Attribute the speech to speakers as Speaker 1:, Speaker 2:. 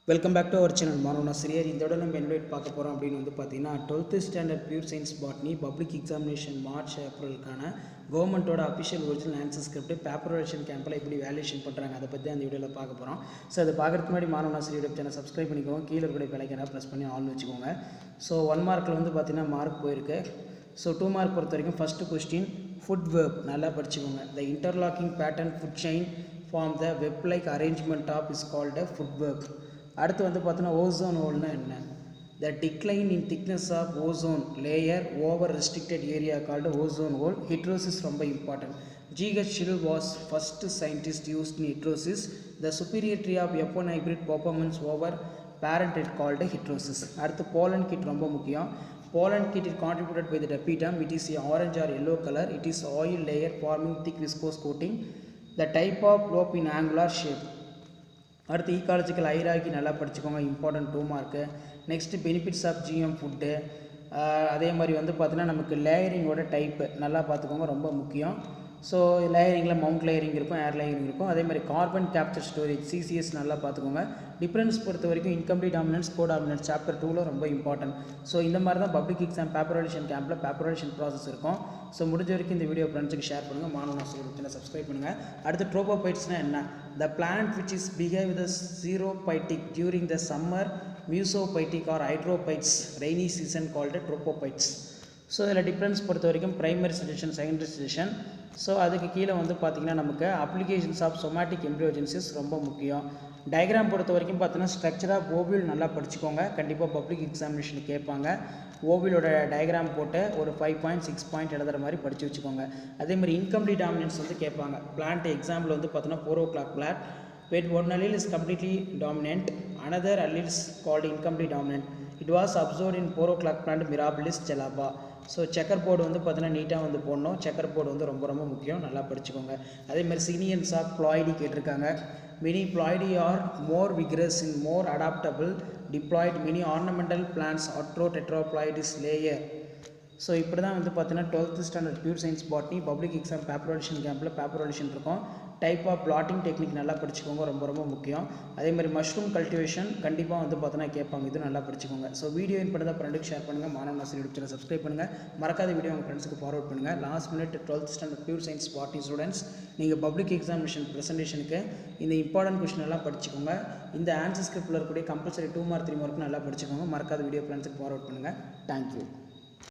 Speaker 1: Welcome back to our channel மாணவனா சிறியர். இதோட நம்ம என்வைட் பார்க்க போகிறோம் அப்படின்னு வந்து பார்த்தீங்கன்னா 12th standard pure science botany public examination March ஏப்ரலுக்கான கவர்மெண்ட்டோட அஃபிஷியல் ஒரிஜினல் ஆன்சர் ஸ்கிரிப்ட் பேப்பரேஷன் கேம்பில் எப்படி வேல்யூஷன் பண்ணுறாங்க அதை பற்றி அந்த வீடியோவில் பார்க்க போகிறோம். ஸோ அதை பார்க்குறதுக்கு முன்னாடி மாணவனா சிறிய யூடியூப் சேனல் சப்ஸ்கிரைப் பண்ணிக்கோங்க, கீழே கூட பிழைக்கிறா ப்ரெஸ் பண்ணி ஆன் வச்சுக்கோங்க. ஸோ 1 மார்க்கில் வந்து பார்த்தீங்கன்னா மார்க் போயிருக்கு. ஸோ 2 மார்க் பொறுத்த வரைக்கும் ஃபஸ்ட்டு கொஸ்டின் ஃபுட் வெப் நல்லா படிச்சுக்கோங்க. The interlocking pattern food chain form the web like arrangement of is called food web. அடுத்து வந்து பார்த்தீங்கன்னா ஓசோன் ஹோல்னா என்ன? The decline in thickness of ozone layer over restricted area called ozone hole. Heterosis ரொம்ப important. G H Shull was first scientist used in heterosis. The superiority of F1 hybrid performance over parent it called heterosis. அடுத்து pollen kit ரொம்ப முக்கியம். Pollen kit is contributed by the epiderm. It is a orange or yellow color. It is oil layer forming thick viscose coating. The type of lobe in angular shape. அடுத்து ecological hierarchy நல்லா படிச்சுக்கோங்க, important 2 mark. Next benefits of GM food. அதே மாதிரி வந்து பார்த்தீங்கன்னா நமக்கு லேயரிங்கோட type நல்லா பார்த்துக்கோங்க, ரொம்ப முக்கியம். ஸோ லேயரிங்கில் மவுண்ட் லேயரிங் இருக்கும், ஏர் லேயரிங் இருக்கும். அதே மாதிரி கார்பன் கேப்சர் ஸ்டோரேஜ் சிசிஎஸ் நல்லா பார்த்துக்கோங்க. டிஃப்ரென்ஸ் பொறுத்த வரைக்கும் இன்கம்ப்ளீட் டாமினன்ஸ் கோ டாமினன்ஸ் சாப்டர் 2ல் ரொம்ப இம்பார்ட்டன்ட். ஸோ இந்த மாதிரி தான் பப்ளிக் எக்ஸாம் பேப்பரேஷன் கேம்பில் பேப்பரேஷன் ப்ராசஸ் இருக்கும். ஸோ முடிஞ்ச வரைக்கும் இந்த வீடியோ ஃப்ரெண்ட்ஸுக்கு ஷேர் பண்ணுங்கள், மாணவனா சேனலை சப்ஸ்கிரைப் பண்ணுங்கள். அடுத்து ட்ரோபோபைட்ஸ்னால் என்ன? The plant which is behave with xerophytic during the summer, mesophytic or hydrophytes rainy season called tropophytes. So இதில் டிஃப்ரென்ஸ் பொறுத்த வரைக்கும் primary suggestion, secondary suggestion. So அதுக்கு கீழே வந்து பார்த்திங்கன்னா நமக்கு அப்ளிகேஷன்ஸ் ஆஃப் சொமேட்டிக் எம்ப்ரியோஜென்சிஸ் ரொம்ப முக்கியம். டயக்ராம் பொறுத்த வரைக்கும் பார்த்தீங்கன்னா ஸ்ட்ரக்சர் ஆஃப் ஓவியல் நல்லா படிச்சுக்கோங்க, கண்டிப்பாக பப்ளிக் எக்ஸாமினேஷன் கேட்பாங்க. ஓவியலோட டயக்ராம் போட்டு ஒரு 5 பாயிண்ட் 6 பாயிண்ட் எழுதுகிற மாதிரி படித்து வச்சுக்கோங்க. அதேமாதிரி இன்கம்ப்ளீட் டாமினன்ஸ் வந்து கேட்பாங்க. பிளான்ட் எக்ஸாம்பிள் வந்து பார்த்தீங்கன்னா 4 o'clock plant. When one allele is completely dominant, another allele is called incomplete dominant. It was observed in 4 o'clock plant Mirabilis jalapa. So checker board வந்து பார்த்தீங்கன்னா நீட்டாக வந்து போடணும். செக்கர் போர்டு வந்து ரொம்ப ரொம்ப முக்கியம், நல்லா படிச்சுக்கோங்க. அதேமாதிரி சினியன்ஸ் ஆஃப் ப்ளாய்டி கேட்டிருக்காங்க. Many ploidy are more vigorous in more adaptable diploid many ornamental plants அட்ரோ டெட்ராப்ளாய்டிஸ் லேயர். ஸோ இப்படி தான் வந்து பார்த்தீங்கன்னா 12th standard pure science botany public exam பேப்பரேஷன் கேம்பில் பேப்பரேஷன் இருக்கும். டைப் ஆஃப் பிளாட்டிங் டெக்னிக் நல்லா படிச்சுக்கோங்க, ரொம்ப ரொம்ப முக்கியம். அதே மாதிரி மஷ்ரூம் கல்டிவேஷன் கண்டிப்பாக வந்து பார்த்தீங்கன்னா கேட்பாங்க, இது நல்லா படிச்சுக்கோங்க. ஸோ வீடியோ பண்ணி தான் ஃப்ரெண்டுக்கு ஷேர் பண்ணுங்கள், மாணவனா சிறிய யூடியூப் சேனல் சப்ஸ்கிரைப் பண்ணுங்கள், மறக்காத வீடியோ உங்கள் ஃப்ரெண்ட்ஸுக்கு ஃபார்வர்ட் பண்ணுங்கள். Last minute 12th standard pure science botany students, நீங்கள் பப்ளிக் எக்ஸாமினேஷன் ப்ரெசன்டேஷனுக்கு இந்த இம்பார்ட்டன்ட் கொஸ்டின் எல்லாம் படிச்சுக்கோங்க. இந்த ஆன்சர் ஸ்கிரிப்டில் இருக்கக்கூடிய கம்பல்சரி 2 மார்க் 3 மார்க் நல்லா படிச்சுக்கோங்க. மறக்காத வீடியோ ஃப்ரெண்ட்ஸுக்கு ஃபார்வர்ட் பண்ணுங்கள். தேங்க்யூ.